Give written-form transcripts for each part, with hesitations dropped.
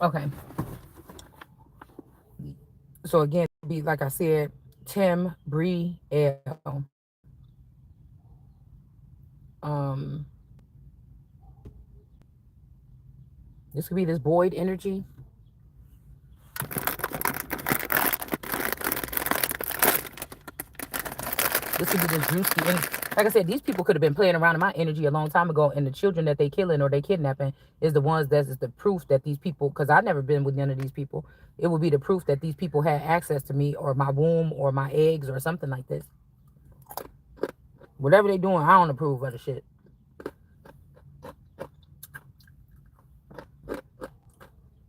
Okay. So again, it'll be like I said, Tim, Bree, L. Um, this could be this void energy. This could be this juicy energy. Like I said, these people could have been playing around in my energy a long time ago, and the children that they killing or they kidnapping is the ones that is the proof that these people. Because I've never been with none of these people. It would be the proof that these people had access to me or my womb or my eggs or something like this. Whatever they doing, I don't approve of the shit.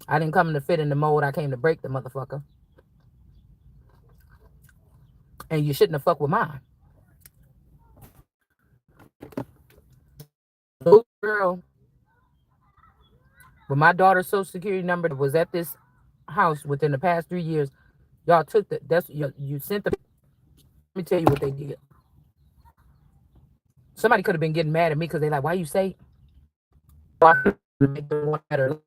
I didn't come to fit in the mold. I came to break the motherfucker. And you shouldn't have fucked with mine. Little girl with my daughter's social security number that was at this house within the past 3 years. Y'all took the that's you sent the. Let me tell you what they did. Somebody could have been getting mad at me because they like, why you say? Why make them want better?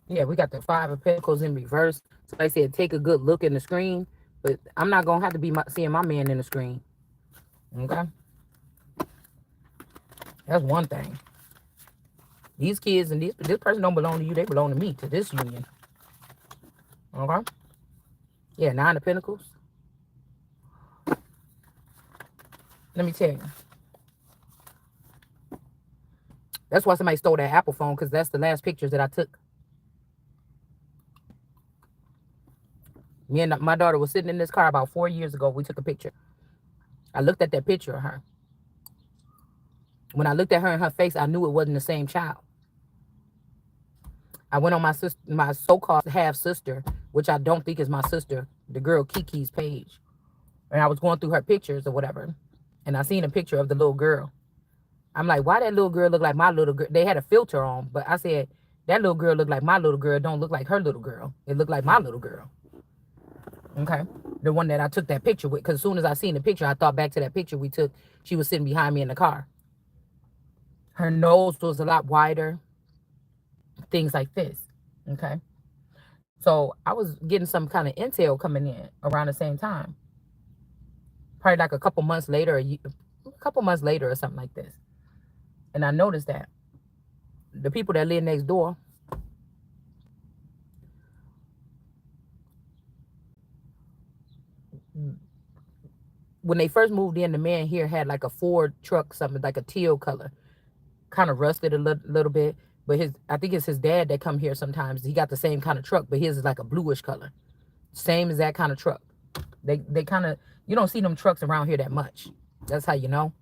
Yeah, we got the five of pentacles in reverse. Somebody said take a good look in the screen, but I'm not gonna have to be seeing my man in the screen. Okay, that's one thing. These kids and this person don't belong to you. They belong to me, to this union. Okay. Yeah, nine of pentacles. Let me tell you. That's why somebody stole that Apple phone, because that's the last pictures that I took. Me and my daughter was sitting in this car about 4 years ago. We took a picture. I looked at that picture of her. When I looked at her in her face, I knew it wasn't the same child. I went on my so-called half sister, which I don't think is my sister, the girl Kiki's page, and I was going through her pictures or whatever, and I seen a picture of the little girl. I'm like, why that little girl look like my little girl? They had a filter on, but I said that little girl look like my little girl. Don't look like her little girl. It looked like my little girl. Okay, the one that I took that picture with. Because as soon as I seen the picture, I thought back to that picture we took. She was sitting behind me in the car. Her nose was a lot wider. Things like this. Okay. So I was getting some kind of intel coming in around the same time. Probably like a couple months later, a couple months later or something like this. And I noticed that the people that live next door, when they first moved in, the man here had like a Ford truck, something like a teal color, kind of rusted a little bit. But I think it's his dad that come here sometimes. He got the same kind of truck, but his is like a bluish color. Same as that kind of truck. They kind of, you don't see them trucks around here that much. That's how you know.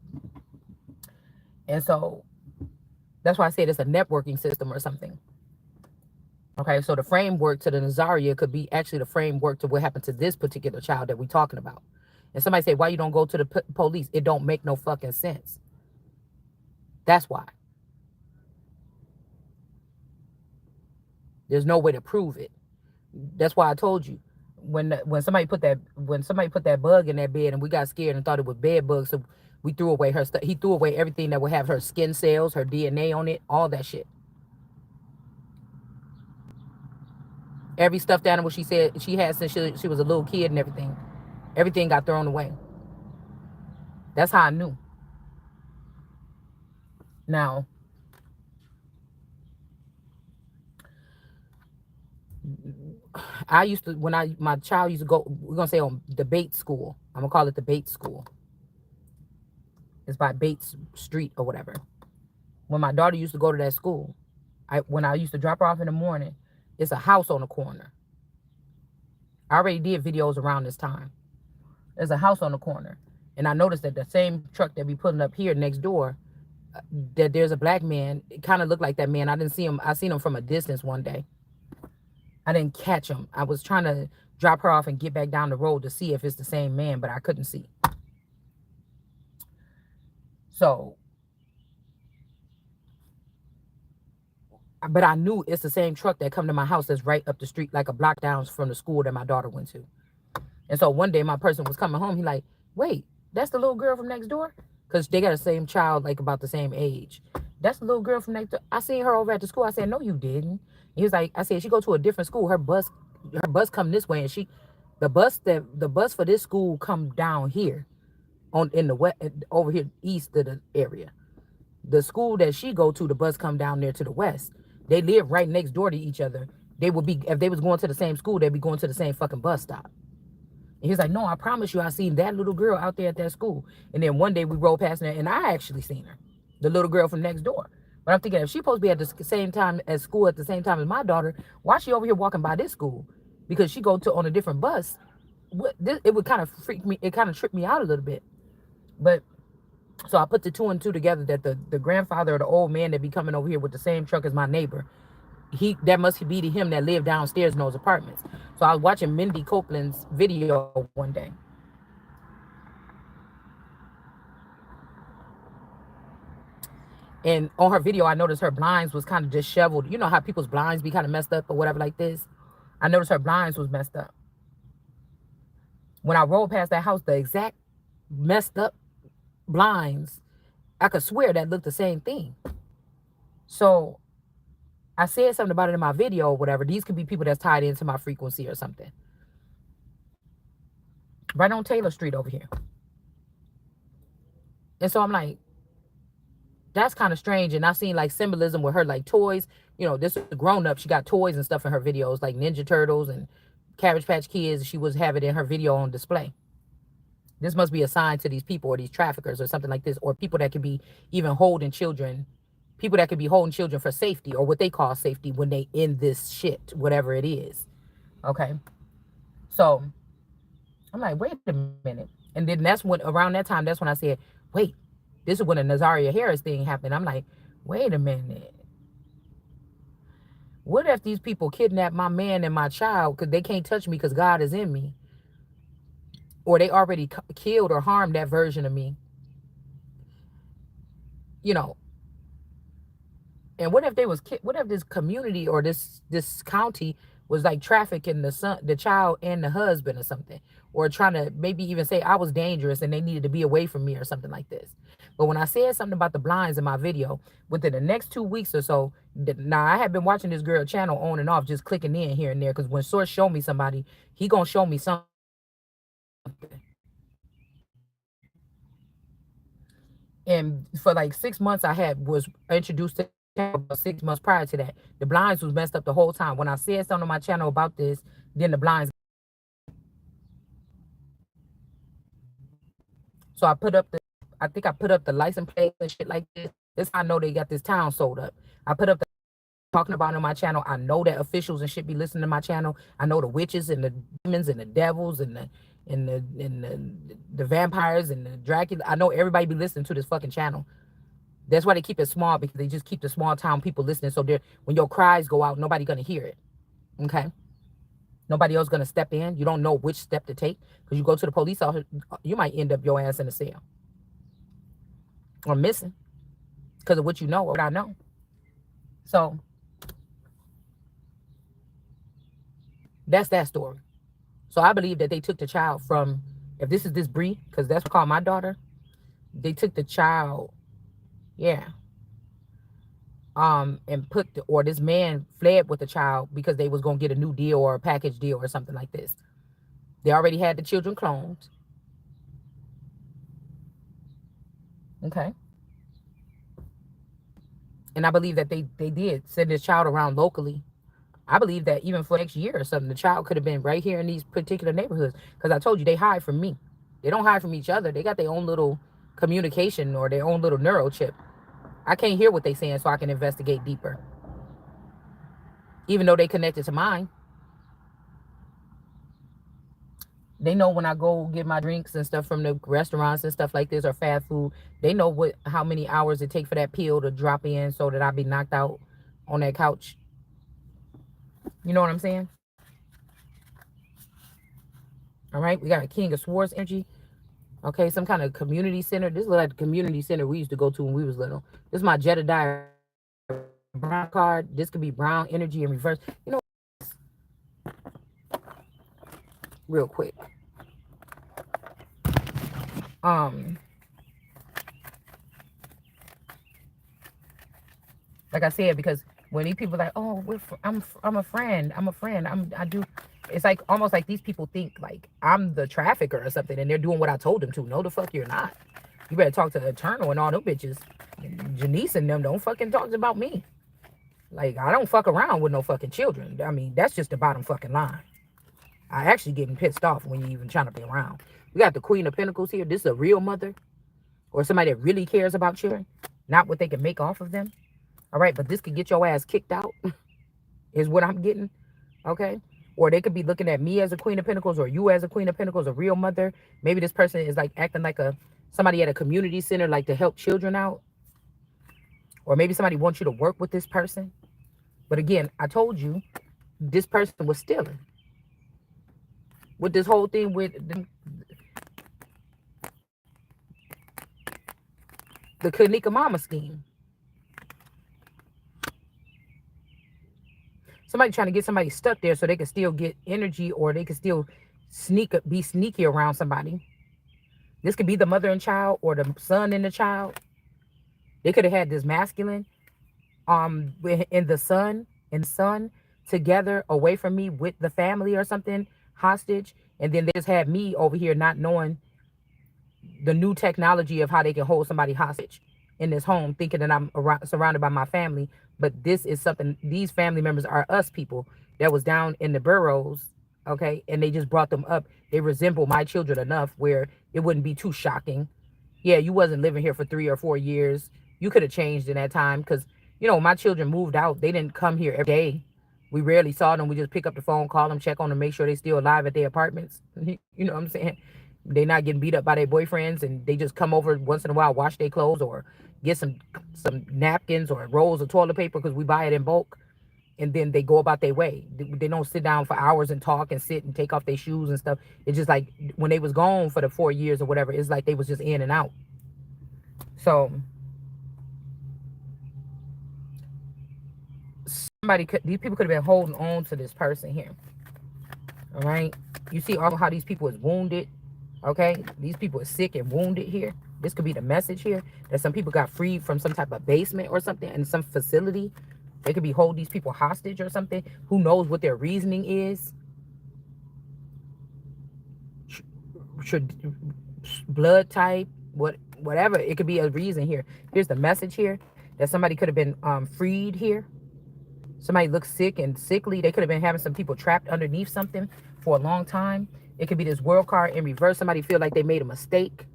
And so that's why I said it's a networking system or something. Okay, so the framework to the Nazaria could be actually the framework to what happened to this particular child that we're talking about. And somebody say, why you don't go to the police? It don't make no fucking sense. That's why. There's no way to prove it. That's why I told you when somebody put that bug in that bed and we got scared and thought it was bed bugs, so we threw away her stuff. He threw away everything that would have her skin cells, her DNA on it, all that shit. Every stuffed animal she said she had since she was a little kid and everything. Everything got thrown away. That's how I knew. Now, I used to, when my child used to go, we're gonna say on debate school. I'm gonna call it debate school. It's by Bates Street or whatever. When my daughter used to go to that school, when I used to drop her off in the morning, it's a house on the corner. I already did videos around this time. There's a house on the corner. And I noticed that the same truck that we putting up here next door, that there's a black man. It kind of looked like that man. I didn't see him. I seen him from a distance one day. I didn't catch him. I was trying to drop her off and get back down the road to see if it's the same man, but I couldn't see. So, but I knew it's the same truck that come to my house that's right up the street, like a block down from the school that my daughter went to. And so one day my person was coming home. He like, wait, that's the little girl from next door? Because they got the same child, like about the same age. That's the little girl from next door. I seen her over at the school. I said, no, you didn't. He was like, I said, she go to a different school. Her bus come this way, and the bus for this school come down here on in the west, over here east of the area. The school that she go to, the bus come down there to the west. They live right next door to each other. They would be, if they was going to the same school, they'd be going to the same fucking bus stop. And he's like, no, I promise you, I seen that little girl out there at that school. And then one day we rode past her, and I actually seen her, the little girl from next door. But I'm thinking, if she supposed to be at the same time at school at the same time as my daughter, why is she over here walking by this school? Because she go to on a different bus. It would kind of freak me. It kind of tripped me out a little bit. But so I put the two and two together that the grandfather or the old man that be coming over here with the same truck as my neighbor, that must be to him that lived downstairs in those apartments. So I was watching Mindy Copeland's video one day. And on her video, I noticed her blinds was kind of disheveled. You know how people's blinds be kind of messed up or whatever like this? I noticed her blinds was messed up. When I rolled past that house, the exact messed up blinds, I could swear that looked the same thing. So I said something about it in my video or whatever. These could be people that's tied into my frequency or something. Right on Taylor Street over here. And so I'm like, that's kind of strange. And I've seen like symbolism with her, like toys. You know, this is a grown up. She got toys and stuff in her videos, like Ninja Turtles and Cabbage Patch Kids. She was having it in her video on display. This must be a sign to these people or these traffickers or something like this, or people that could be even holding children, people that could be holding children for safety or what they call safety when they in this shit, whatever it is. Okay. So I'm like, wait a minute. And then that's when, around that time, that's when I said, wait, this is when the Nazaria Harris thing happened. I'm like, wait a minute. What if these people kidnap my man and my child because they can't touch me because God is in me? Or they already killed or harmed that version of me, you know. And what if what if this community or this county was like trafficking the child and the husband or something, or trying to maybe even say I was dangerous and they needed to be away from me or something like this. But when I said something about the blinds in my video, within the next 2 weeks or so, now I have been watching this girl channel on and off, just clicking in here and there, because when Source show me somebody, he gonna show me something. And for like 6 months, I was introduced to 6 months prior to that. The blinds was messed up the whole time. When I said something on my channel about this, then the blinds. So I think I put up the license plate and shit like this. This how I know they got this town sold up. I put up talking about it on my channel. I know that officials and shit be listening to my channel. I know the witches and the demons and the devils and the vampires and the Dracula. I know everybody be listening to this fucking channel. That's why they keep it small, because they just keep the small town people listening. So when your cries go out, nobody gonna hear it. Okay. Nobody else gonna step in. You don't know which step to take, because you go to the police officer, you might end up your ass in a cell or missing because of what you know or what I know. So that's that story. So I believe that they took the child from, if this is this Bree, because that's what I call my daughter, they took the child, yeah. And or this man fled with the child because they was gonna get a new deal or a package deal or something like this. They already had the children cloned. Okay. And I believe that they did send this child around locally. I believe that even for next year or something, the child could have been right here in these particular neighborhoods. Because I told you, they hide from me. They don't hide from each other. They got their own little communication or their own little neural chip. I can't hear what they're saying, so I can investigate deeper. Even though they connected to mine. They know when I go get my drinks and stuff from the restaurants and stuff like this, or fast food, they know how many hours it takes for that pill to drop in so that I be knocked out on that couch. You know what I'm saying? All right, we got a King of Swords energy. Okay, some kind of community center. This is like the community center we used to go to when we was little. This is my Jedediah brown card. This could be brown energy in reverse. You know, real quick. Um, like I said, because when these people are like, oh, I'm a friend, I do. It's like almost like these people think like I'm the trafficker or something, and they're doing what I told them to. No, the fuck you're not. You better talk to Eternal and all them bitches. Janice and them don't fucking talk about me. Like I don't fuck around with no fucking children. I mean, that's just the bottom fucking line. I actually getting pissed off when you even trying to be around. We got the Queen of Pentacles here. This is a real mother or somebody that really cares about children, not what they can make off of them. All right, but this could get your ass kicked out, is what I'm getting. Okay, or they could be looking at me as a Queen of Pentacles or you as a Queen of Pentacles, a real mother. Maybe this person is like acting like a somebody at a community center, like to help children out, or maybe somebody wants you to work with this person. But again, I told you this person was stealing with this whole thing with the Kanika Mama scheme. Somebody trying to get somebody stuck there so they can still get energy, or they can still be sneaky around somebody. This could be the mother and child, or the son and the child. They could have had this masculine in the son together away from me with the family or something, hostage, and then they just had me over here not knowing the new technology of how they can hold somebody hostage in this home, thinking that I'm surrounded by my family. But this is something, these family members are us people that was down in the burrows, okay, and they just brought them up. They resemble my children enough where it wouldn't be too shocking. Yeah, you wasn't living here for 3 or 4 years. You could have changed in that time, because you know my children moved out. They didn't come here every day. We rarely saw them. We just pick up the phone, call them, check on them, make sure they still alive at their apartments. You know what I'm saying? They not getting beat up by their boyfriends, and they just come over once in a while, wash their clothes, or get some napkins or rolls of toilet paper because we buy it in bulk, and then they go about their way. They don't sit down for hours and talk and sit and take off their shoes and stuff. It's just like when they was gone for the 4 years or whatever, it's like they was just in and out. So these people could have been holding on to this person here. All right, you see also how these people is wounded. Okay, these people are sick and wounded here. This could be the message here, that some people got freed from some type of basement or something in some facility. They could be holding these people hostage or something. Who knows what their reasoning is? Should blood type, whatever. It could be a reason here. Here's the message here, that somebody could have been freed here. Somebody looks sick and sickly. They could have been having some people trapped underneath something for a long time. It could be this world card in reverse. Somebody feel like they made a mistake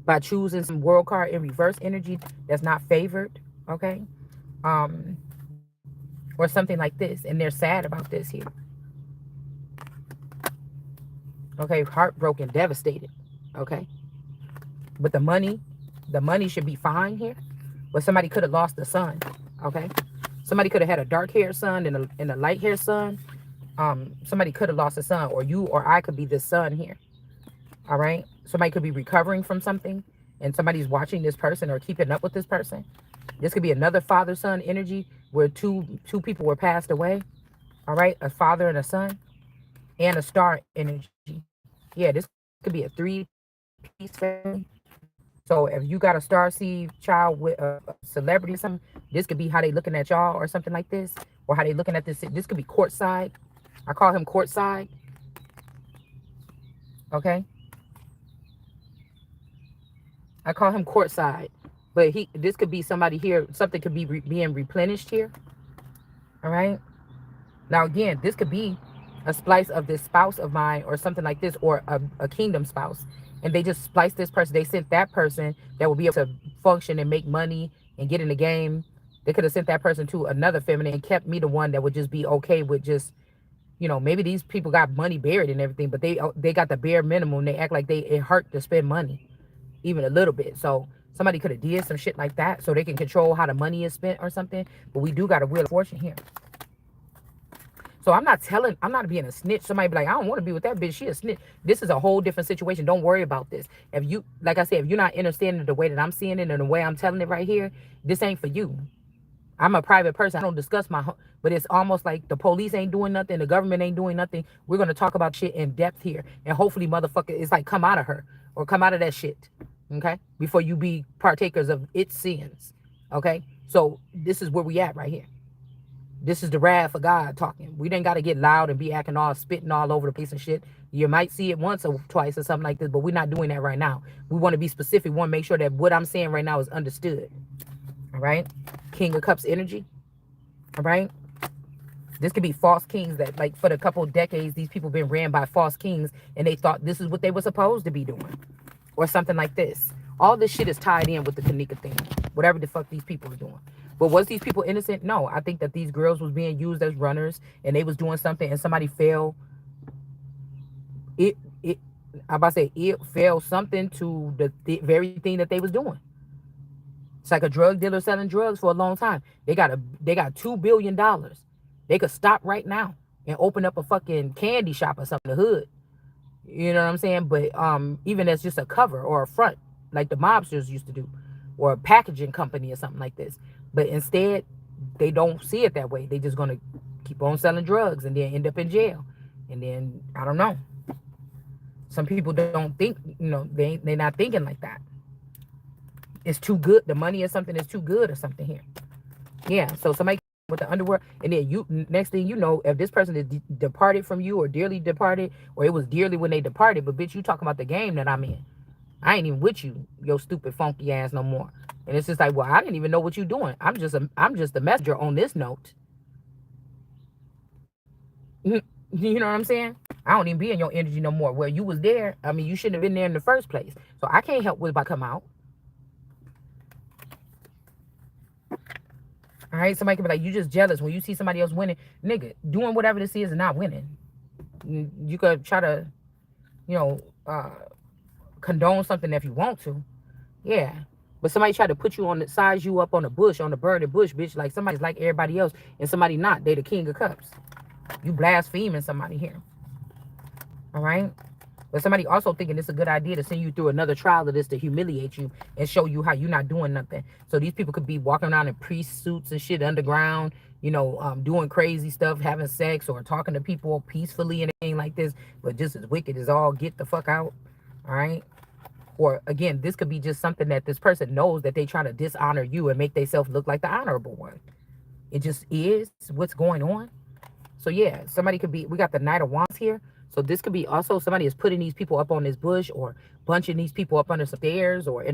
by choosing some world card in reverse energy that's not favored. Okay. Or something like this. And they're sad about this here. Okay. Heartbroken, devastated. Okay. But the money should be fine here. But somebody could have lost the son. Okay. Somebody could have had a dark haired son and a light haired son. Somebody could have lost a son, or you or I could be the son here. All right. Somebody could be recovering from something, and somebody's watching this person or keeping up with this person. This could be another father-son energy where two people were passed away. All right. A father and a son, and a star energy. Yeah, this could be a 3-piece family. So if you got a starseed child with a celebrity or something, this could be how they looking at y'all or something like this, or how they looking at this. This could be courtside. I call him courtside. Okay. I call him courtside. But this could be somebody here. Something could be being replenished here. All right. Now, again, this could be a splice of this spouse of mine or something like this, or a kingdom spouse. And they just spliced this person. They sent that person that will be able to function and make money and get in the game. They could have sent that person to another feminine and kept me the one that would just be okay with just, you know, maybe these people got money buried and everything, but they got the bare minimum. They act like it hurt to spend money, even a little bit. So somebody could have did some shit like that so they can control how the money is spent or something. But we do got a wheel of fortune here. So I'm not being a snitch. Somebody be like, I don't want to be with that bitch. She a snitch. This is a whole different situation. Don't worry about this. If you, like I said, if you're not understanding the way that I'm seeing it and the way I'm telling it right here, this ain't for you. I'm a private person. I don't discuss but it's almost like the police ain't doing nothing. The government ain't doing nothing. We're going to talk about shit in depth here. And hopefully, motherfucker, it's like come out of her. or come out of that shit. Okay? Before you be partakers of its sins. Okay? So this is where we at right here. This is the wrath of God talking. We didn't got to get loud and be acting all spitting all over the place and shit. You might see it once or twice or something like this, but we're not doing that right now. We want to be specific. We want to make sure that what I'm saying right now is understood. All right? King of Cups energy. All right? This could be false kings that, like, for the couple of decades, these people been ran by false kings and they thought this is what they were supposed to be doing. Or something like this. All this shit is tied in with the Kanika thing. Whatever the fuck these people are doing. But was these people innocent? No. I think that these girls was being used as runners and they was doing something and somebody fell. I'm about to say it fell something to the very thing that they was doing. It's like a drug dealer selling drugs for a long time. They got $2 billion. They could stop right now and open up a fucking candy shop or something in the hood. You know what I'm saying? But even as just a cover or a front, like the mobsters used to do, or a packaging company or something like this. But instead, they don't see it that way. They just gonna keep on selling drugs and then end up in jail. And then I don't know. Some people don't think, they're not thinking like that. It's too good. The money or something is too good or something here. Yeah. So somebody with the underworld, and then you, next thing you know, if this person is departed from you or dearly departed, or it was dearly when they departed, but bitch, you talking about the game that I'm in. I ain't even with you, your stupid funky ass no more. And it's just like, well, I didn't even know what you're doing. I'm just a messenger on this note. You know what I'm saying? I don't even be in your energy no more. Well, you was there. I mean, you shouldn't have been there in the first place. So I can't help what's about to come out. All right, somebody can be like, you just jealous when you see somebody else winning. Nigga, doing whatever this is and not winning. You could try to, condone something if you want to. Yeah. But somebody try to put you on the, size you up on the bush, on the burning bush, bitch. Like somebody's like everybody else and somebody not. They the King of Cups. You blaspheming somebody here. All right? But somebody also thinking it's a good idea to send you through another trial of this to humiliate you and show you how you're not doing nothing. So these people could be walking around in priest suits and shit underground, doing crazy stuff, having sex or talking to people peacefully and anything like this. But just as wicked as all get the fuck out. All right? Or again, this could be just something that this person knows that they try to dishonor you and make themselves look like the honorable one. It just is what's going on. So yeah, somebody could be, we got the Knight of Wands here. So this could be also somebody is putting these people up on this bush or bunching these people up under some stairs or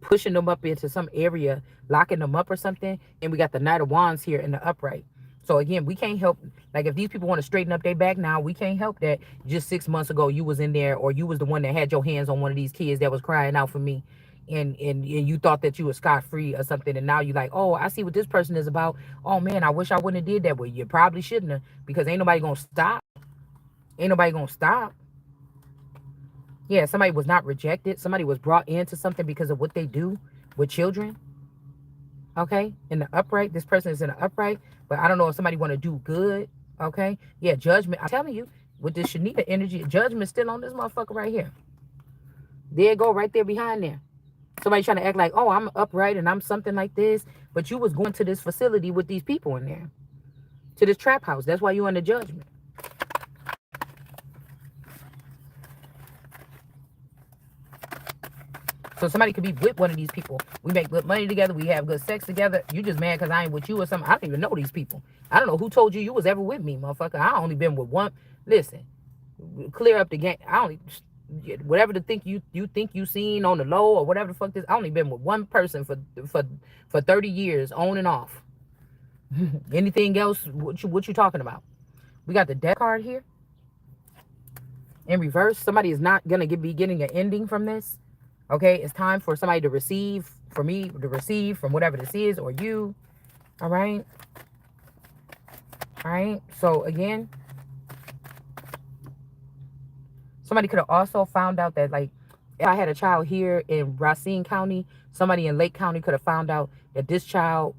pushing them up into some area, locking them up or something. And we got the Knight of Wands here in the upright. So again, we can't help, like if these people want to straighten up their back now, we can't help that just 6 months ago you was in there or you was the one that had your hands on one of these kids that was crying out for me. And you thought that you were scot-free or something, and now you like, oh, I see what this person is about. Oh man, I wish I wouldn't have did that. Well, you probably shouldn't have, because ain't nobody gonna stop. Ain't nobody gonna stop. Yeah, somebody was not rejected. Somebody was brought into something because of what they do with children. Okay, in the upright, this person is in the upright, but I don't know if somebody want to do good. Okay, yeah, judgment. I'm telling you, with this Shanita energy, judgment still on this motherfucker right here. There it go, right there behind there. Somebody trying to act like, oh, I'm upright and I'm something like this. But you was going to this facility with these people in there. To this trap house. That's why you under judgment. So somebody could be with one of these people. We make good money together. We have good sex together. You just mad because I ain't with you or something. I don't even know these people. I don't know who told you was ever with me, motherfucker. I only been with one. Listen, clear up the game. I only... whatever the think you think you seen on the low or whatever the fuck this, I only been with one person for 30 years on and off. Anything else, what you talking about? We got the death card here in reverse. Somebody is not gonna be getting an ending from this. Okay, it's time for somebody to receive, for me to receive from whatever this is, or you. All right, so again, somebody could have also found out that, like, if I had a child here in Racine County, somebody in Lake County could have found out that this child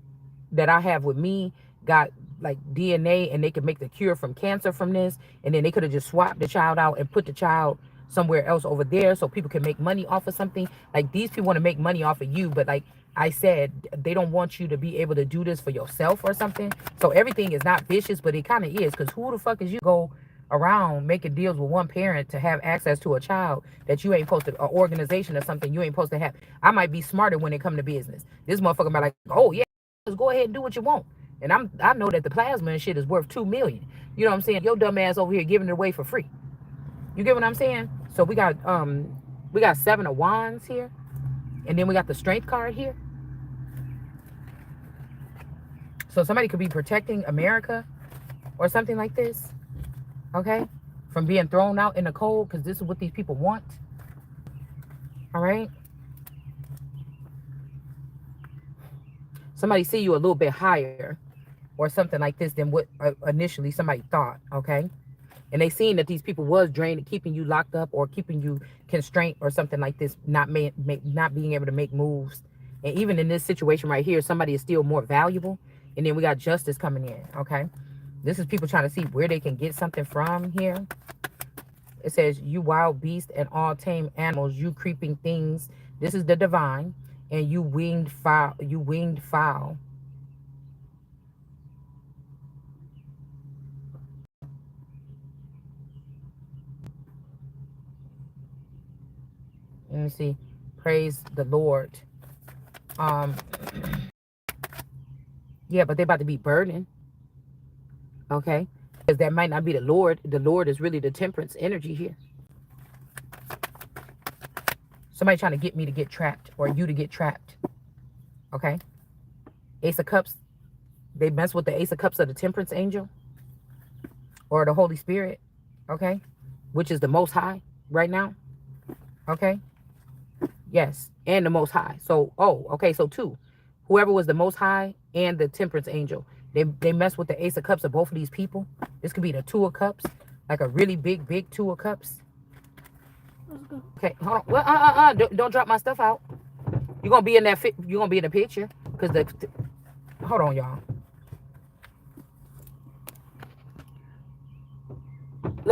that I have with me got, like, DNA and they could make the cure from cancer from this. And then they could have just swapped the child out and put the child somewhere else over there so people can make money off of something. Like, these people want to make money off of you, but like I said, they don't want you to be able to do this for yourself or something. So everything is not vicious, but it kind of is, because who the fuck is you go around making deals with one parent to have access to a child that you ain't supposed to, an organization or something you ain't supposed to have. I might be smarter when it come to business. This motherfucker might like, oh yeah, just go ahead and do what you want. And I know that the plasma and shit is worth $2 million. You know what I'm saying? Your dumb ass over here giving it away for free. You get what I'm saying? So we got 7 of wands here, and then we got the strength card here. So somebody could be protecting America or something like this, okay, from being thrown out in the cold, because this is what these people want. All right. Somebody see you a little bit higher or something like this than what initially somebody thought, okay? And they seen that these people was drained, keeping you locked up or keeping you constrained or something like this, not being able to make moves. And even in this situation right here, somebody is still more valuable. And then we got justice coming in, okay? This is people trying to see where they can get something from here. It says, you wild beast and all tame animals, you creeping things. This is the divine. And you winged fowl. You winged fowl. Let me see. Praise the Lord. Yeah, but they about to be burning. Okay? Because that might not be the Lord. The Lord is really the temperance energy here. Somebody trying to get me to get trapped or you to get trapped. Okay? Ace of Cups. They mess with the Ace of Cups of the temperance angel or the Holy Spirit. Okay? Which is the Most High right now. Okay? Yes. And the Most High. So, okay. So 2. Whoever was the Most High and the temperance angel. They mess with the Ace of Cups of both of these people. This could be the 2 of Cups. Like a really big 2 of Cups. Okay, hold on. Well, don't drop my stuff out. You're gonna be in that. You're gonna be in the picture, cause hold on, y'all.